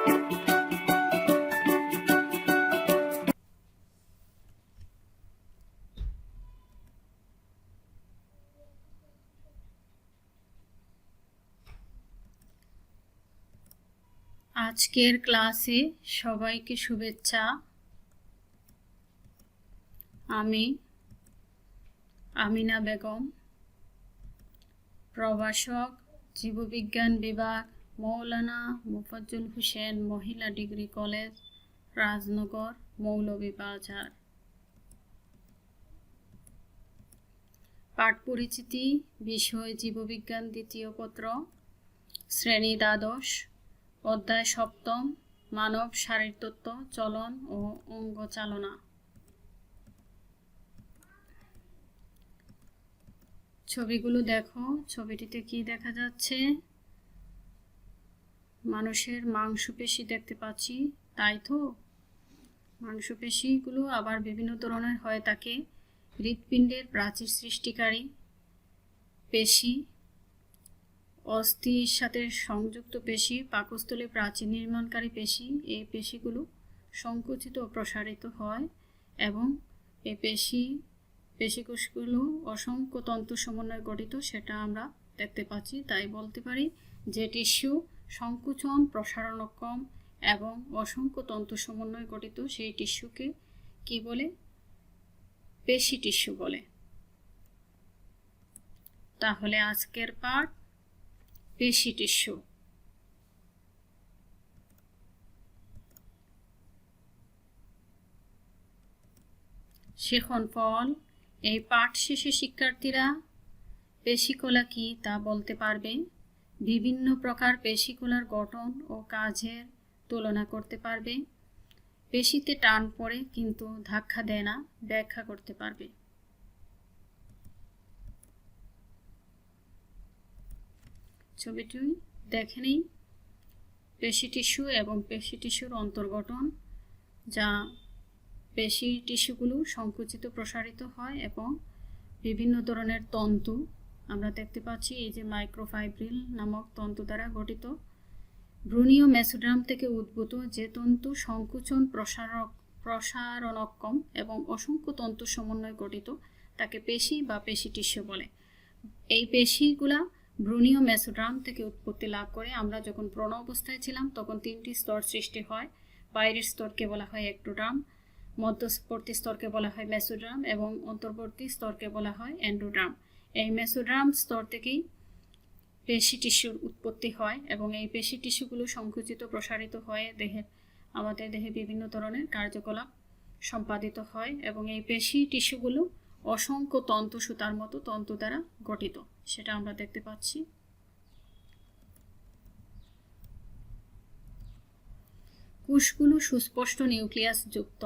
আজকের ক্লাসে সবাইকে শুভেচ্ছা। আমি আমিনা বেগম, প্রভাষক, জীববিজ্ঞান বিভাগ, মৌলানা মোফাজ্জল হোসেন মহিলা ডিগ্রি কলেজ, রাজনগর, মৌলভীবাজার। পাঠ পরিচিতি, বিষয় জীববিজ্ঞান, দ্বিতীয় পত্র, শ্রেণী দ্বাদশ, অধ্যায় সপ্তম, মানব শারীরতত্ত্ব, চলন ও অঙ্গ চালনা। ছবিগুলো দেখো, ছবিটিতে কি দেখা যাচ্ছে? মানুষের মাংসপেশি দেখতে পাচ্ছি, তাই তো? মাংসপেশিগুলো আবার বিভিন্ন ধরনের হয়ে থাকে। হৃৎপিণ্ডের প্রাচীর সৃষ্টিকারী পেশি, অস্থির সাথে সংযুক্ত পেশি, পাকস্থলী প্রাচীর নির্মাণকারী পেশি। এই পেশিগুলো সংকুচিত ও প্রসারিত হয় এবং এই পেশিকোষগুলো অসংখ্য তন্তু সমন্বয়ে গঠিত, সেটা আমরা দেখতে পাচ্ছি। তাই বলতে পারি যে টিস্যু সংকুচন, প্রসারণক্ষম এবং অসংখ্য তন্তু সমন্বয়ে গঠিত, সেই টিস্যুকে কি বলে? পেশি টিস্যু বলে। তাহলে আজকের পাঠ পেশি টিস্যু। শেখন ফল। এই পাঠ শেষে শিক্ষার্থীরা পেশিকলা কি তা বলতে পারবে, বিভিন্ন প্রকার পেশিকলার গঠন ও কাজের তুলনা করতে পারবে, পেশিতে টান পড়ে কিন্তু ধাক্কা দেয় না ব্যাখ্যা করতে পারবে। ছবিটি দেখে নিই। পেশি টিস্যু এবং পেশি টিস্যুর অন্তর্গঠন, যা পেশি টিস্যুগুলো সংকুচিত প্রসারিত হয় এবং বিভিন্ন ধরনের তন্তু আমরা দেখতে পাচ্ছি। এই যে মাইক্রোফাইব্রিল নামক তন্তু দ্বারা গঠিত। ভ্রূণীয় মেসোডার্ম থেকে উদ্ভূত যে তন্তু সংকুচন, প্রসারণক্ষম এবং অসংখ্য তন্তু সমন্বয়ে গঠিত, তাকে পেশি বা পেশি টিস্যু বলে। এই পেশিগুলা ভ্রূণীয় মেসোডার্ম থেকে উৎপত্তি লাভ করে। আমরা যখন প্রণ অবস্থায় ছিলাম তখন 3টি স্তর সৃষ্টি হয়। বাইরের স্তরকে বলা হয় একটোডার্ম, মধ্যবর্তী স্তরকে বলা হয় মেসোডার্ম এবং অন্তর্বর্তী স্তরকে বলা হয় এন্ডোডার্ম। এই মেসোডার্ম স্তর থেকেই পেশি টিস্যুর উৎপত্তি হয় এবং এই পেশি টিস্যুগুলো সংকুচিত প্রসারিত হয়ে আমাদের দেহে বিভিন্ন ধরনের কার্যকলাপ সম্পাদিত হয় এবং এই পেশি টিস্যুগুলো অসংখ্য তন্তু সুতার মতো তন্তু দ্বারা গঠিত, সেটা আমরা দেখতে পাচ্ছি। কোষগুলো সুস্পষ্ট নিউক্লিয়াস যুক্ত।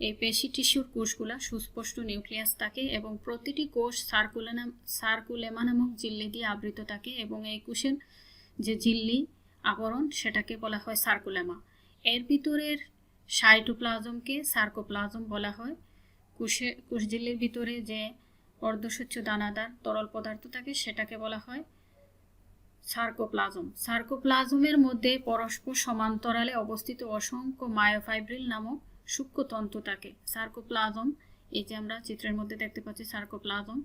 এই পেশি টিস্যুর কোষগুলা সুস্পষ্ট নিউক্লিয়াস থাকে এবং প্রতিটি কোষ সার্কুলেমা নামক ঝিল্লি দিয়ে আবৃত থাকে এবং এই কোষের যে ঝিল্লি আবরণ সেটাকে বলা হয় সার্কুলেমা। এর ভিতরের সাইটোপ্লাজমকে সার্কোপ্লাজম বলা হয়। কোষঝিল্লির ভিতরে যে অর্ধস্বচ্ছ দানাদার তরল পদার্থ থাকে সেটাকে বলা হয় সার্কোপ্লাজম। সার্কোপ্লাজমের মধ্যে পরস্পর সমান্তরালে অবস্থিত অসংখ্য মায়োফাইব্রিল নামক সূক্ষ্ম তন্তু থাকে। সার্কোপ্লাজম, এই যে আমরা চিত্রের মধ্যে দেখতে পাচ্ছি সার্কোপ্লাজম,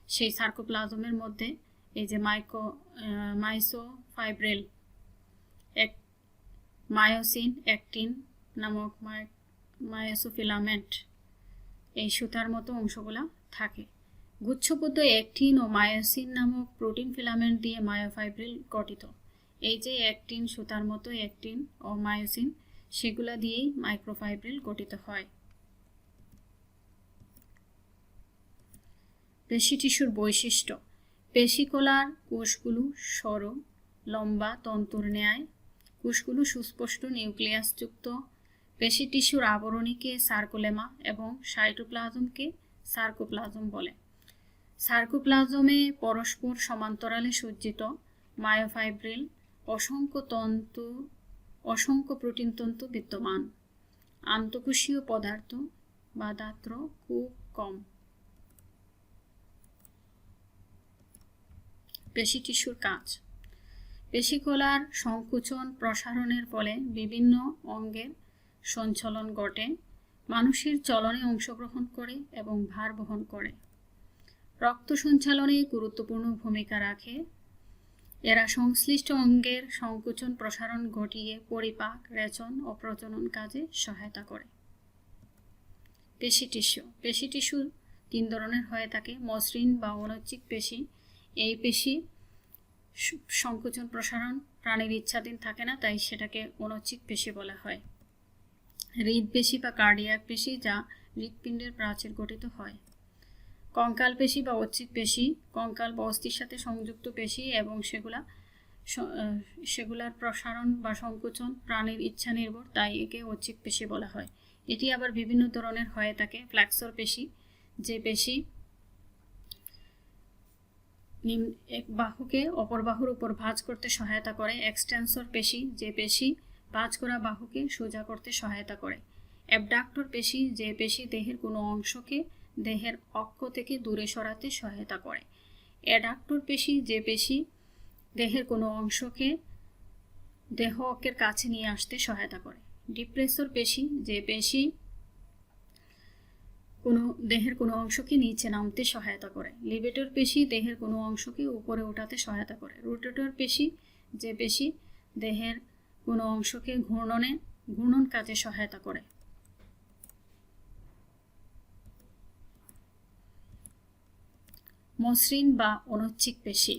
সেই সার্কোপ্লাজমের মধ্যে এই যে মাইসোফাইব্রিল, মায়োসিন, অ্যাক্টিন নামক মায়োসোফিলামেন্ট, এই সুতার মতো অংশগুলা থাকে। গুচ্ছবদ্ধ অ্যাক্টিন ও মায়োসিন নামক প্রোটিন ফিলামেন্ট দিয়ে মায়োফাইব্রিল গঠিত। এই যে অ্যাক্টিন সুতার মতো অ্যাক্টিন ও মায়োসিন, সেগুলা দিয়েই মাইক্রোফাইব্রিল গঠিত হয়। পেশি টিস্যুর বৈশিষ্ট্য। পেশিকলার কোষগুলো সরু, লম্বা তন্তুর ন্যায়। কোষগুলো সুস্পষ্ট নিউক্লিয়াস যুক্ত। পেশি টিস্যুর আবরণীকে সার্কুলেমা এবং সাইটোপ্লাজমকে সার্কোপ্লাজম বলে। সার্কোপ্লাজমে পরস্পর সমান্তরালে সজ্জিত মায়োফাইব্রিল, অসংখ্য প্রোটিন তন্তু বিদ্যমান। আন্তঃকোষীয় পদার্থ বা দাত্র খুব কম। পেশি টিস্যুর কাজ। পেশিকলার সংকুচন প্রসারণের ফলে বিভিন্ন অঙ্গের সঞ্চালন ঘটে, মানুষের চলনে অংশগ্রহণ করে এবং ভার বহন করে। রক্ত সঞ্চালনে গুরুত্বপূর্ণ ভূমিকা রাখে। এরা সংশ্লিষ্ট অঙ্গের সংকুচন প্রসারণ ঘটিয়ে পরিপাক, রেচন ও প্রজনন কাজে সহায়তা করে। পেশি টিস্যু। পেশি টিস্যু 3 ধরনের হয়ে থাকে। মসৃণ বা অনৈচ্ছিক পেশি। এই পেশি সংকুচন প্রসারণ প্রাণীর ইচ্ছাধীন থাকে না, তাই সেটাকে অনৈচ্ছিক পেশি বলা হয়। হৃদপেশি বা কার্ডিয়াক পেশি, যা হৃৎপিণ্ডের প্রাচীর গঠিত হয়। কঙ্কাল পেশি বা ঐচ্ছিক পেশি, কঙ্কাল বা অস্থির সাথে সংযুক্ত পেশি এবং সেগুলার প্রসারণ বা সংকুচন প্রাণীর ইচ্ছা নির্ভর, তাই একে ঐচ্ছিক পেশি বলা হয়। এটি আবার বিভিন্ন ধরনের হয়ে থাকে। ফ্লেক্সর পেশি, যে পেশি এক বাহুকে অপর বাহুর উপর ভাঁজ করতে সহায়তা করে। এক্সটেন্সর পেশি, যে পেশি ভাঁজ করা বাহুকে সোজা করতে সহায়তা করে। অ্যাবডাক্টর পেশি, যে পেশি দেহের কোনো অংশকে দেহের অক্ষ থেকে দূরে সরাতে সহায়তা করে। অ্যাডাক্টর পেশি, যে পেশি দেহের কোনো অংশকে দেহ অক্ষের কাছে নিয়ে আসতে সহায়তা করে। ডিপ্রেসর পেশি, যে পেশি দেহের কোনো অংশকে নিচে নামতে সহায়তা করে। লিভেটর পেশি, দেহের কোনো অংশকে উপরে ওঠাতে সহায়তা করে। রোটেটর পেশি, যে পেশি দেহের কোনো অংশকে ঘূর্ণন কাজে সহায়তা করে। মসৃণ বা অনৈচ্ছিক পেশি।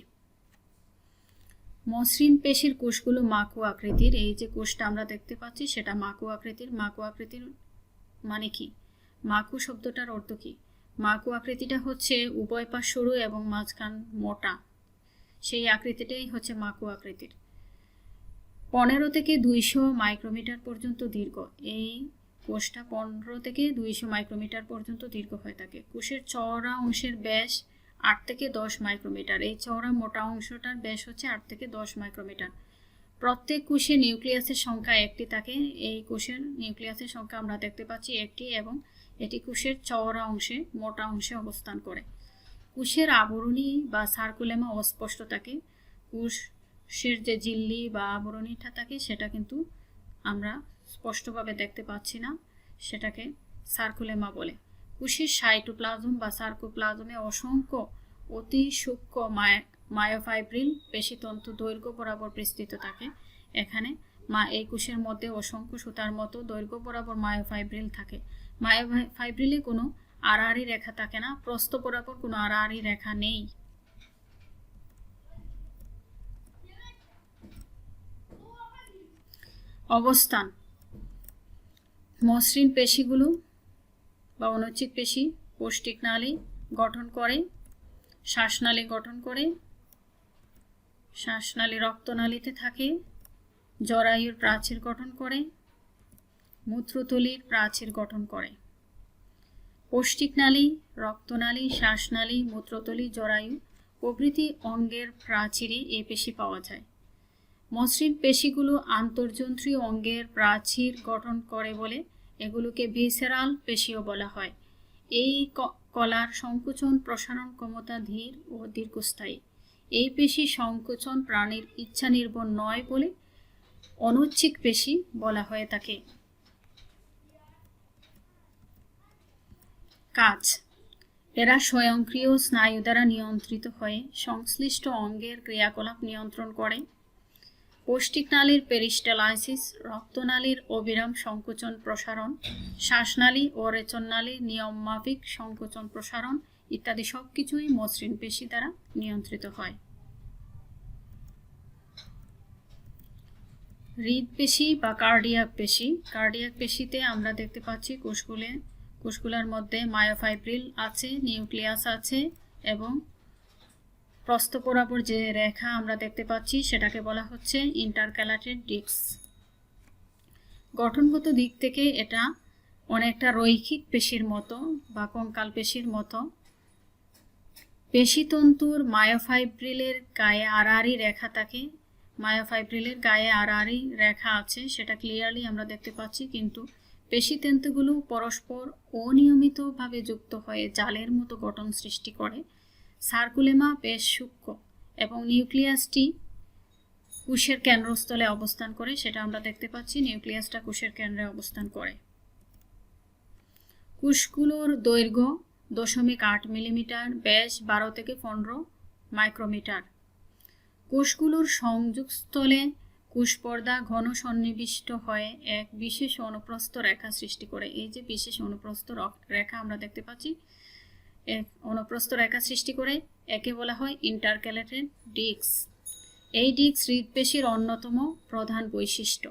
মসৃণ পেশির কোষগুলো মাকু আকৃতির। এই যে কোষটা আমরা দেখতে পাচ্ছি সেটা মাকু আকৃতির। মাকু আকৃতির মানে কি? মাকু শব্দটার অর্থ কি? মাকু আকৃতিটা হচ্ছে উভয় পাশ সরু এবং মাঝখান মোটা, সেই আকৃতিটাই হচ্ছে মাকু আকৃতির। 15 থেকে 200 মাইক্রোমিটার পর্যন্ত দীর্ঘ। এই কোষটা 15 থেকে 200 মাইক্রোমিটার পর্যন্ত দীর্ঘ হয়ে থাকে। কোষের চওড়া অংশের ব্যাস 8 থেকে 10 মাইক্রোমিটার। এই চওড়া মোটা অংশটার ব্যাস হচ্ছে 8 থেকে 10 মাইক্রোমিটার। প্রত্যেক কোষে নিউক্লিয়াসের সংখ্যা 1টি থাকে। এই কোষের নিউক্লিয়াসের সংখ্যা আমরা দেখতে পাচ্ছি 1টি, এবং এটি কোষের চওড়া অংশে মোটা অংশে অবস্থান করে। কোষের আবরণী বা সার্কুলেমা অস্পষ্ট থাকে। কোষের যে ঝিল্লি বা আবরণীটা থাকে সেটা কিন্তু আমরা স্পষ্টভাবে দেখতে পাচ্ছি না, সেটাকে সার্কুলেমা বলে। কোষের সাইটোপ্লাজম বা সার্কোপ্লাজমে অসংখ্য অতি সূক্ষ্ম মায়োফাইব্রিল পেশিতন্তু দৈর্ঘ্য বরাবর বিস্তৃত থাকে। এখানে এই কোষের মধ্যে অসংখ্য সুতার মতো দৈর্ঘ্য বরাবর মায়োফাইব্রিল থাকে। মায়োফাইব্রিলে কোনো আড়াআড়ি রেখা থাকে না, প্রস্থ বরাবর কোনো আড়াআড়ি রেখা নেই। অবস্থান। মসৃণ পেশিগুলো বা অনৈচ্ছিক পেশি পৌষ্টিক নালী গঠন করে, শ্বাসনালী গঠন করে, শ্বাসনালী রক্তনালীতে থাকে, জরায়ুর প্রাচীর গঠন করে, মূত্রথলির প্রাচীর গঠন করে। পৌষ্টিক নালী, রক্তনালী, শ্বাসনালী, মূত্রথলি, জরায়ু প্রভৃতি অঙ্গের প্রাচীরে এই পেশি পাওয়া যায়। মসৃণ পেশিগুলো আন্তর্জন্ত্রীয় অঙ্গের প্রাচীর গঠন করে বলে এগুলোকে ভিসেরাল পেশিও বলা হয়। এই কলার সংকুচন প্রসারণ ক্ষমতা ধীর ও দীর্ঘস্থায়ী। এই পেশি সংকুচন প্রাণীর ইচ্ছা নির্ভর নয় বলে অনৈচ্ছিক পেশি বলা হয়ে থাকে। কাজ। এরা স্বয়ংক্রিয় স্নায়ু দ্বারা নিয়ন্ত্রিত হয়ে সংশ্লিষ্ট অঙ্গের ক্রিয়াকলাপ নিয়ন্ত্রণ করে। পৌষ্টিক নালীর পেরিস্টালাইসিস, রক্তনালীর অবিরাম সংকুচন প্রসারণ, শ্বাসনালী ও রেচননালীর নিয়মমাফিক সংকুচন প্রসারণ ইত্যাদি সবকিছুই মসৃণ পেশি দ্বারা নিয়ন্ত্রিত হয়। হৃদপেশি বা কার্ডিয়াক পেশি। কার্ডিয়াক পেশিতে আমরা দেখতে পাচ্ছি কোষগুলোর মধ্যে মায়োফাইব্রিল আছে, নিউক্লিয়াস আছে এবং প্রস্থ বরাবর যে রেখা আমরা দেখতে পাচ্ছি সেটাকে বলা হচ্ছে ইন্টারক্যালাটেড ডিস্ক। গঠনগত দিক থেকে এটা অনেকটা রৈখিক পেশির মতো বা কঙ্কাল পেশির মতো। পেশিতন্তুর মায়োফাইব্রিলের গায়ে আড়াআড়ি রেখা থাকে। মায়োফাইব্রিলের গায়ে আড়াআড়ি রেখা আছে, সেটা ক্লিয়ারলি আমরা দেখতে পাচ্ছি, কিন্তু পেশিতন্তুগুলো পরস্পর অনিয়মিতভাবে যুক্ত হয়ে জালের মতো গঠন সৃষ্টি করে। সার্কুলেমা বেশ সূক্ষ্ম এবং নিউক্লিয়াসটি কোষের কেন্দ্রস্থলে অবস্থান করে, সেটা আমরা দেখতে পাচ্ছি। নিউক্লিয়াসটা কোষের কেন্দ্রে অবস্থান করে। কোষগুলোর দৈর্ঘ্য 0.8 মিলিমিটার, ব্যাস 12 থেকে 15 মাইক্রোমিটার। কোষগুলোর সংযোগস্থলে কোষপর্দা ঘন সন্নিবিষ্ট হয়ে এক বিশেষ অনুপ্রস্থ রেখা সৃষ্টি করে। এই যে বিশেষ অনুপ্রস্থ রেখা আমরা দেখতে পাচ্ছি, এক অনুপ্রস্থ রেখা সৃষ্টি করে, একে বলা হয় ইন্টারক্যালেটেড ডিস্ক। এই ডিস্ক হৃৎপেশির অন্যতম প্রধান বৈশিষ্ট্য।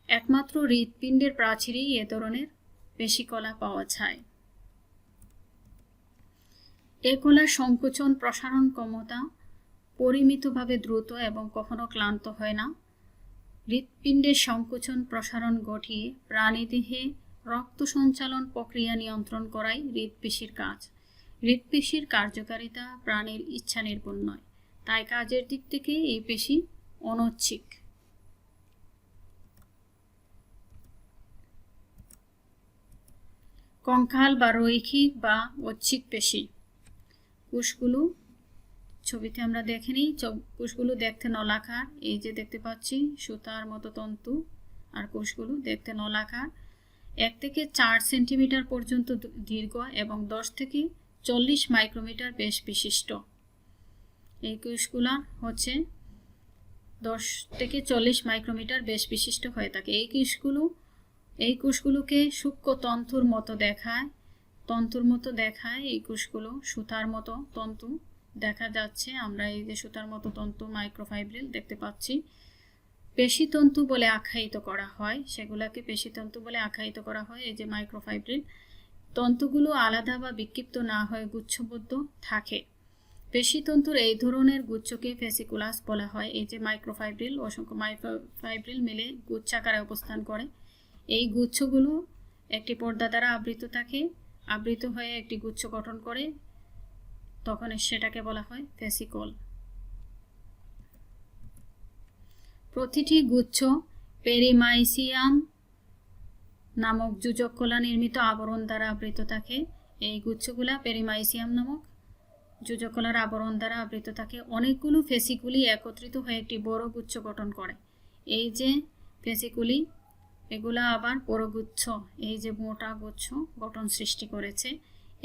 একমাত্র হৃৎপিণ্ডের প্রাচীরেই এ ধরনের পেশিকলা পাওয়া যায়। এ কলার সংকোচন প্রসারণ ক্ষমতা পরিমিতভাবে দ্রুত এবং কখনো ক্লান্ত হয় না। হৃৎপিণ্ডের সংকোচন প্রসারণ ঘটিয়ে প্রাণীদেহে রক্ত সঞ্চালন প্রক্রিয়া নিয়ন্ত্রণ করাই হৃৎপেশির কাজ। হৃৎপেশির কার্যকারিতা প্রাণীর ইচ্ছা নির্ভর নয়, তাই কাজের দিক থেকে এই পেশি অনৈচ্ছিক। কঙ্কাল বা রৈখিক বা ঐচ্ছিক পেশি। কোষগুলো ছবিতে আমরা দেখে নিই। কোষগুলো দেখতে নলাকার, এই যে দেখতে পাচ্ছি সুতার মতো তন্তু, আর কোষগুলো দেখতে নলাকার, 1 থেকে 4 সেন্টিমিটার পর্যন্ত দীর্ঘ এবং 10 থেকে 40 মাইক্রোমিটার ব্যাস বিশিষ্ট। এই কোষগুলো হচ্ছে 10 থেকে 40 মাইক্রোমিটার ব্যাস বিশিষ্ট হয়ে থাকে। এই কোষগুলোকে সূক্ষ্ম তন্তুর মতো দেখায়। এই কোষগুলো সুতার মতো তন্তু দেখা যাচ্ছে। আমরা এই যে সুতার মতো তন্তু মাইক্রোফাইব্রিল দেখতে পাচ্ছি। পেশিতন্তু বলে আখ্যায়িত করা হয়, সেগুলোকে পেশিতন্তু বলে আখ্যায়িত করা হয়। এই যে মাইক্রোফাইব্রিল তন্তুগুলো আলাদা বা বিক্ষিপ্ত না হয়ে গুচ্ছবদ্ধ থাকে। পেশিতন্তুর এই ধরনের গুচ্ছকে ফেসিকুলাস বলা হয়। এই যে মাইক্রোফাইব্রিল, অসংখ্য মাইক্রোফাইব্রিল মিলে গুচ্ছাকারে অবস্থান করে। এই গুচ্ছগুলো একটি পর্দা দ্বারা আবৃত হয়ে একটি গুচ্ছ গঠন করে, তখন সেটাকে বলা হয় ফেসিকল। প্রতিটি গুচ্ছ পেরিমাইসিয়াম নামক যোজক কলা নির্মিত আবরণ দ্বারা আবৃত থাকে। এই গুচ্ছগুলা পেরিমাইসিয়াম নামক যোজক কলার আবরণ দ্বারা আবৃত থাকে। অনেকগুলো ফেসিকুলি একত্রিত হয়ে একটি বড় গুচ্ছ গঠন করে। এই যে ফেসিকুলি, এগুলা আবার বড় গুচ্ছ, এই যে মোটা গুচ্ছ গঠন সৃষ্টি করেছে।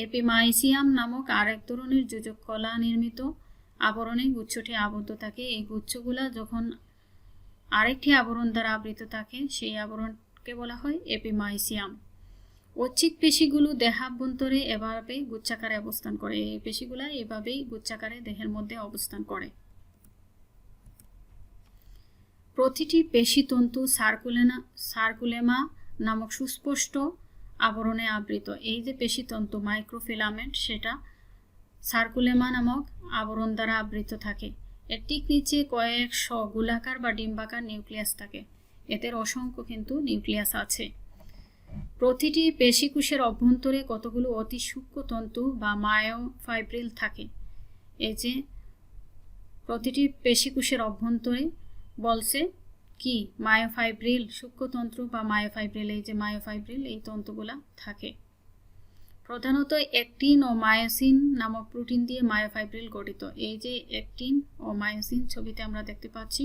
এপিমাইসিয়াম নামক আরেক ধরনের যোজক কলা নির্মিত আবরণে গুচ্ছটি আবদ্ধ থাকে। এই গুচ্ছগুলা যখন আরেকটি আবরণ দ্বারা আবৃত থাকে, সেই আবরণকে বলা হয় এপিমাইসিয়াম। ঐচ্ছিক পেশিগুলো দেহাভ্যন্তরে এভাবে গুচ্ছাকারে অবস্থান করে। এই পেশিগুলা এভাবেই গুচ্ছাকারে দেহের মধ্যে অবস্থান করে। প্রতিটি পেশিতন্তু সার্কুলেমা নামক সুস্পষ্ট আবরণে আবৃত। এই যে পেশিতন্তু মাইক্রোফিলামেন্ট, সেটা সার্কুলেমা নামক আবরণ দ্বারা আবৃত থাকে। এর ঠিক নিচে কয়েকশ গোলাকার বা ডিম্বাকার নিউক্লিয়াস থাকে। এদের অসংখ্য কিন্তু নিউক্লিয়াস আছে। প্রতিটি পেশিকোষের অভ্যন্তরে কতগুলো অতি সূক্ষ্ম তন্তু বা মায়োফাইব্রিল থাকে। এই যে প্রতিটি পেশিকোষের অভ্যন্তরে বলছে কি মায়োফাইব্রিল, সূক্ষ্মতন্ত্র বা মায়োফাইব্রিল। এই যে মায়োফাইব্রিল, এই তন্তুগুলা থাকে। প্রধানত অ্যাক্টিন ও মায়োসিন নামক প্রোটিন দিয়ে মায়োফাইব্রিল গঠিত। এই যে অ্যাক্টিন ও মায়োসিন ছবিতে আমরা দেখতে পাচ্ছি,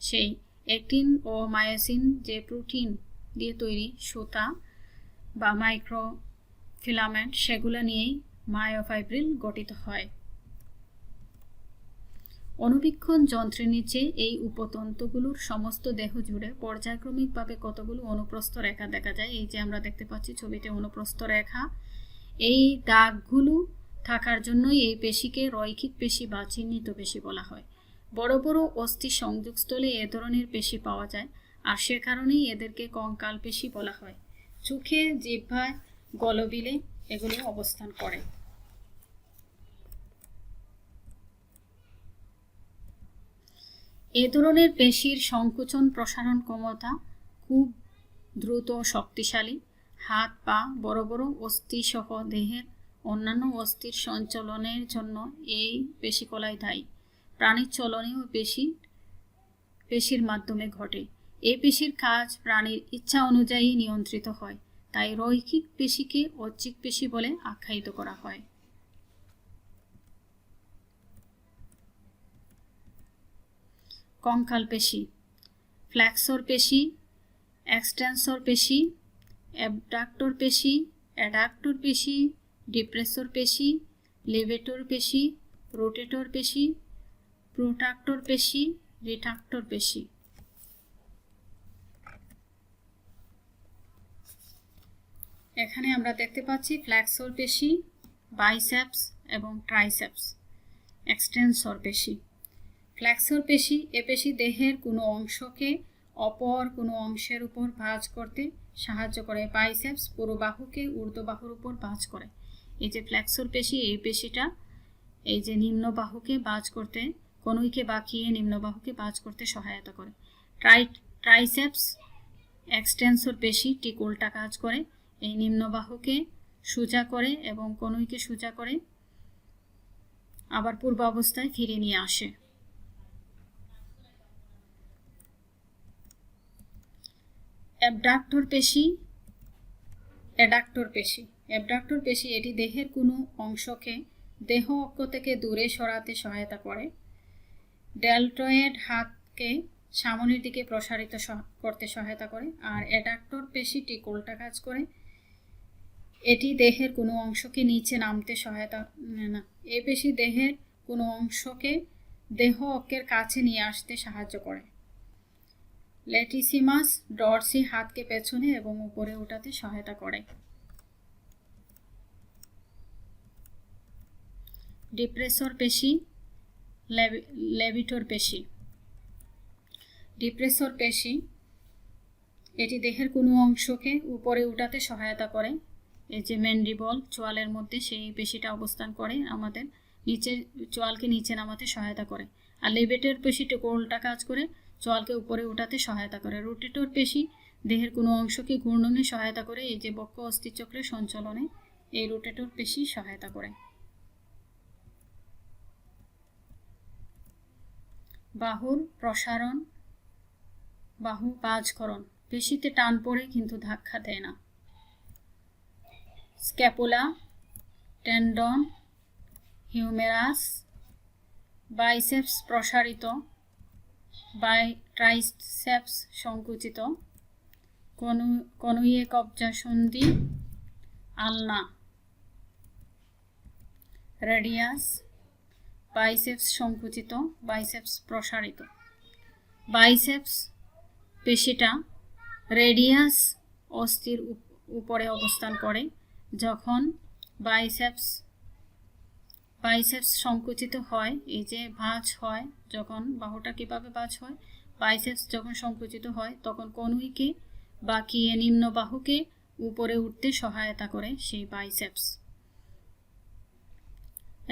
সেই অ্যাক্টিন ও মায়োসিন যে প্রোটিন দিয়ে তৈরি সুতা বা মাইক্রোফিলামেন্ট, সেগুলো নিয়েই মায়োফাইব্রিল গঠিত হয়। অনুবীক্ষণ যন্ত্রের নিচে এই উপতন্তুগুলোর সমস্ত দেহ জুড়ে পর্যায়ক্রমিকভাবে কতগুলো অনুপ্রস্থ রেখা দেখা যায়। এই যে আমরা দেখতে পাচ্ছি ছবিতে অনুপ্রস্থ রেখা। এই দাগগুলো থাকার জন্যই এই পেশিকে রৈখিক পেশি বা চিহ্নিত পেশি বলা হয়। বড় বড় অস্থি সংযোগস্থলে এ ধরনের পেশি পাওয়া যায়, আর সে কারণেই এদেরকে কঙ্কাল পেশি বলা হয়। চোখে, জিহ্বায়, গলবিলে এগুলো অবস্থান করে। এ ধরনের পেশির সংকোচন প্রসারণ ক্ষমতা খুব দ্রুত ও শক্তিশালী। হাত, পা, বড় বড় অস্থি সহ দেহের অন্যান্য অস্থির সঞ্চালনের জন্য এই পেশিকলাই দায়ী। প্রাণীর চলনেও পেশির মাধ্যমে ঘটে। এই পেশির কাজ প্রাণীর ইচ্ছা অনুযায়ী নিয়ন্ত্রিত হয়, তাই রৈখিক পেশিকে ঐচ্ছিক পেশি বলে আখ্যায়িত করা হয়। কঙ্কাল পেশি, ফ্ল্যাক্সর পেশি, এক্সটেন্সর পেশি, অ্যাবডাক্টর পেশি, অ্যাডাক্টর পেশি, ডিপ্রেসর পেশি, লেভেটর পেশি, রোটেটর পেশি, প্রোট্রাক্টর পেশি, রিট্রাক্টর পেশি। এখানে আমরা দেখতে পাচ্ছি ফ্ল্যাক্সর পেশি, বাইসেপস এবং ট্রাইসেপস। এক্সটেন্সর পেশি, ফ্ল্যাক্সর পেশি, এ পেশি দেহের কোনো অংশকে অপর কোনো অংশের উপর ভাঁজ করতে সাহায্য করে। বাইসেপস পুরো বাহুকে ঊর্ধ্ব বাহুর উপর ভাঁজ করে। এই যে ফ্ল্যাক্সর পেশি, এই পেশিটা এই যে নিম্ন বাহুকে ভাঁজ করতে, কনুইকে বাঁকিয়ে নিম্ন বাহুকে ভাঁজ করতে সহায়তা করে। ট্রাইসেপস এক্সটেন্সর পেশি ঠিক উল্টা কাজ করে, এই নিম্ন বাহুকে সোজা করে এবং কনুইকে সোজা করে আবার পূর্ব অবস্থায় ফিরিয়ে নিয়ে আসে। অ্যাবডাক্টর পেশি, অ্যাডাক্টর পেশি। অ্যাবডাক্টর পেশি এটি দেহের কোনো অংশকে দেহ অক্ষ থেকে দূরে সরাতে সহায়তা করে। ডেলটয়েড হাতকে সামনের দিকে প্রসারিত করতে সহায়তা করে। আর অ্যাডাক্টর পেশি ঠিক উল্টা কাজ করে, এটি দেহের কোনো অংশকে নিচে নামতে সহায়তা না, এই পেশি দেহের কোনো অংশকে দেহ অক্ষের কাছে নিয়ে আসতে সাহায্য করে। ল্যাটিসিমাস ডরসি হাতকে পেছনে এবং উপরে উঠাতে সহায়তা করে। ডিপ্রেসর পেশি, লেভিটর পেশি। ডিপ্রেসর পেশি এটি দেহের কোনো অংশকে উপরে উঠাতে সহায়তা করে। এই যে ম্যান্ডিবল চোয়ালের মধ্যে সেই পেশিটা অবস্থান করে, আমাদের নিচে চোয়ালকে নিচে নামাতে সহায়তা করে। আর লেভেটর পেশিটা উল্টা কাজ করে, চোয়ালকে উপরে উঠাতে সহায়তা করে। রোটেটর পেশি দেহের কোনো অংশকে ঘূর্ণনে সহায়তা করে, এই যে বক্ষ অস্থিচক্রের সঞ্চালনে এই রোটেটর পেশি সহায়তা করে। বাহুর প্রসারণ, বাহু ভাঁজকরণ, পেশিতে টান পড়ে কিন্তু ধাক্কা দেয় না। স্ক্যাপুলা, টেন্ডন, হিউমেরাস, বাইসেপস প্রসারিত, ট্রাইসেপস সংকুচিত, কনুইয়ে কবজা সন্ধি, আলনা, রেডিয়াস, বাইসেপস সংকুচিত, বাইসেপস প্রসারিত। বাইসেপস পেশিটা রেডিয়াস অস্থির উপরে অবস্থান করে। যখন বাইসেপস সংকুচিত হয়, এই যে ভাঁজ হয়, যখন বাহুটা কিভাবে ভাঁজ হয়, বাইসেপস যখন সংকুচিত হয় তখন কনুইকে বাঁকিয়ে নিম্ন বাহুকে উপরে উঠতে সহায়তা করে সেই বাইসেপস।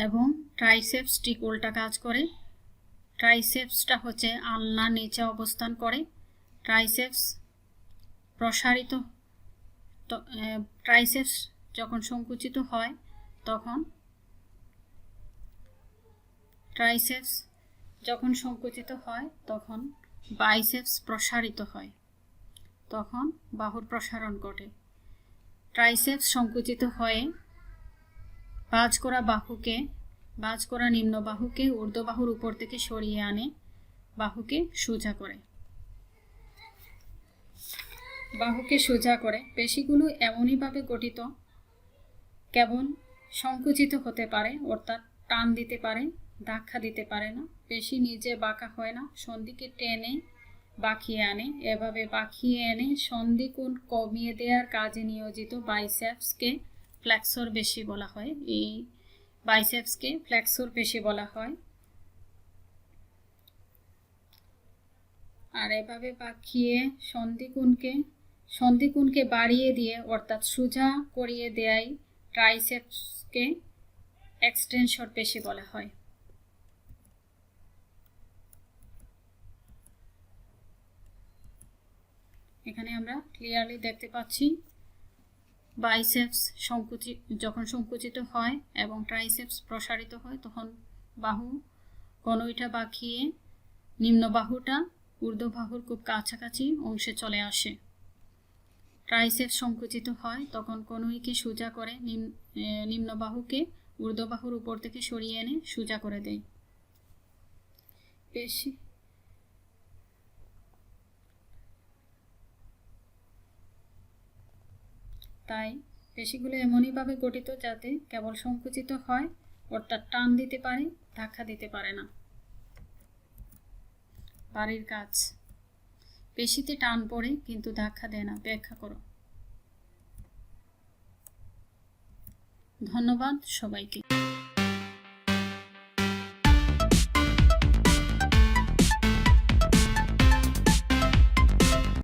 এবং ট্রাইসেপস ঠিক উল্টা কাজ করে, ট্রাইসেপসটা হচ্ছে আলনা নিচে অবস্থান করে। ট্রাইসেপস প্রসারিত, ট্রাইসেপস যখন সংকুচিত হয় তখন বাইসেপস প্রসারিত হয়, তখন বাহুর প্রসারণ ঘটে। ট্রাইসেপস সংকুচিত হয়ে ভাঁজ করা নিম্ন বাহুকে ঊর্ধ্ব বাহুর উপর থেকে সরিয়ে আনে, বাহুকে সোজা করে। পেশিগুলো এমনইভাবে গঠিত, কেবল সংকুচিত হতে পারে, অর্থাৎ টান দিতে পারে, ধাক্কা দিতে পারে না। পেশি নিজে বাঁকা হয় না, সন্ধিকে টেনে বাঁকিয়ে আনে। এভাবে বাঁকিয়ে এনে সন্ধিকোণ কমিয়ে দেওয়ার কাজে নিয়োজিত বাইসেপসকে ফ্ল্যাক্সর পেশি বলা হয়। এই বাইসেপসকে ফ্ল্যাক্সর পেশি বলা হয়। আর এভাবে বাঁকিয়ে সন্ধিকোণকে বাড়িয়ে দিয়ে অর্থাৎ সোজা করিয়ে দেয় ট্রাইসেপসকে এক্সটেনসর পেশি বলা হয়। এখানে আমরা ক্লিয়ারলি দেখতে পাচ্ছি বাইসেপস যখন সংকুচিত হয় এবং ট্রাইসেপস প্রসারিত হয় তখন বাহু কনুইটা বাঁকিয়ে নিম্ন বাহুটা ঊর্ধ্ব বাহুর খুব কাছাকাছি অংশে চলে আসে। ট্রাইসেপস সংকুচিত হয় তখন কনুইকে সোজা করে নিম্ন বাহুকে ঊর্ধ্ব বাহুর উপর থেকে সরিয়ে এনে সোজা করে দেয়। তাই পেশিগুলো এমনইভাবে গঠিত যাতে কেবল সংকুচিত হয়, অর্থাৎ টান দিতে পারে, ধাক্কা দিতে পারে না। বাড়ির কাজ। পেশিতে টান পড়ে কিন্তু ধাক্কা দেয় না, ব্যাখ্যা করো। ধন্যবাদ সবাইকে।